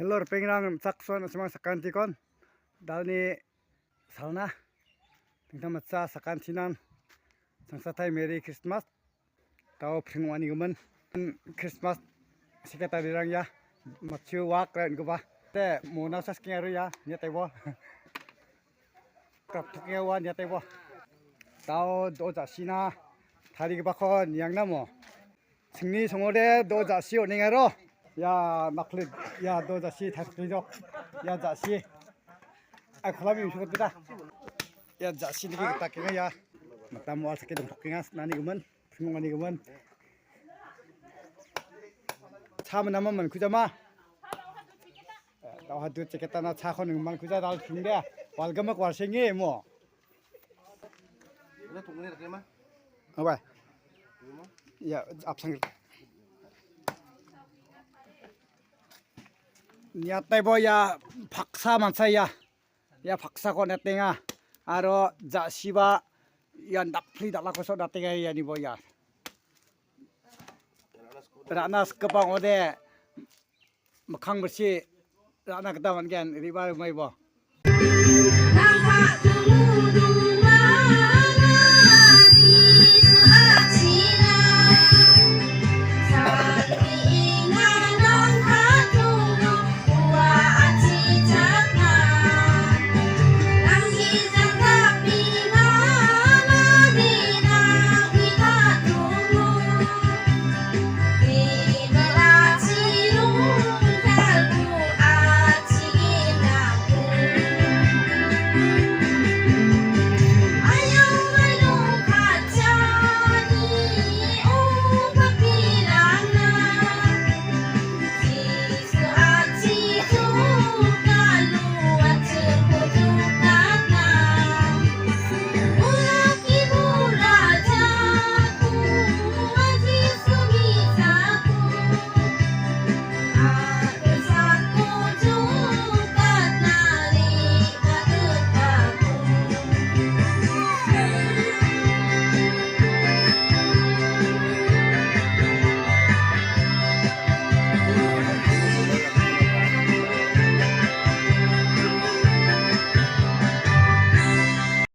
Hello pengrang sakson semang sakanti kon dalni salna tingtam matsa sakantinan sangsatai Merry Christmas tau phringwani gumen Christmas sekretari rang ya machu wak ran guba te mona saskinga ru ya nya taibo kap tukya wan ya taibo tau doja sina thari guba kon yang namo 승리 성월에 도 자시 오닝하러 야 막클 야 도 자시 다스리죠 야 자시 아 콜라비 미쇼다 야 자시 니게 딱게 야 마탐 와 사케 좀 토킹아 나니 그만 풍만이 그만 차만 남으면 그자마 나 하도 찍겠다 나 차코는 금방 그자 날 중대 walgamak war생이 뭐 Ini tunggu ni mah. apa ya absang nyatay bo ya paksa mansaya ya paksa ko natenga aro jasiba ya nakpli dala ko so natenga ya ni bo ya ranas kapang ode makhang bersi rana ketaman gen riba mai bo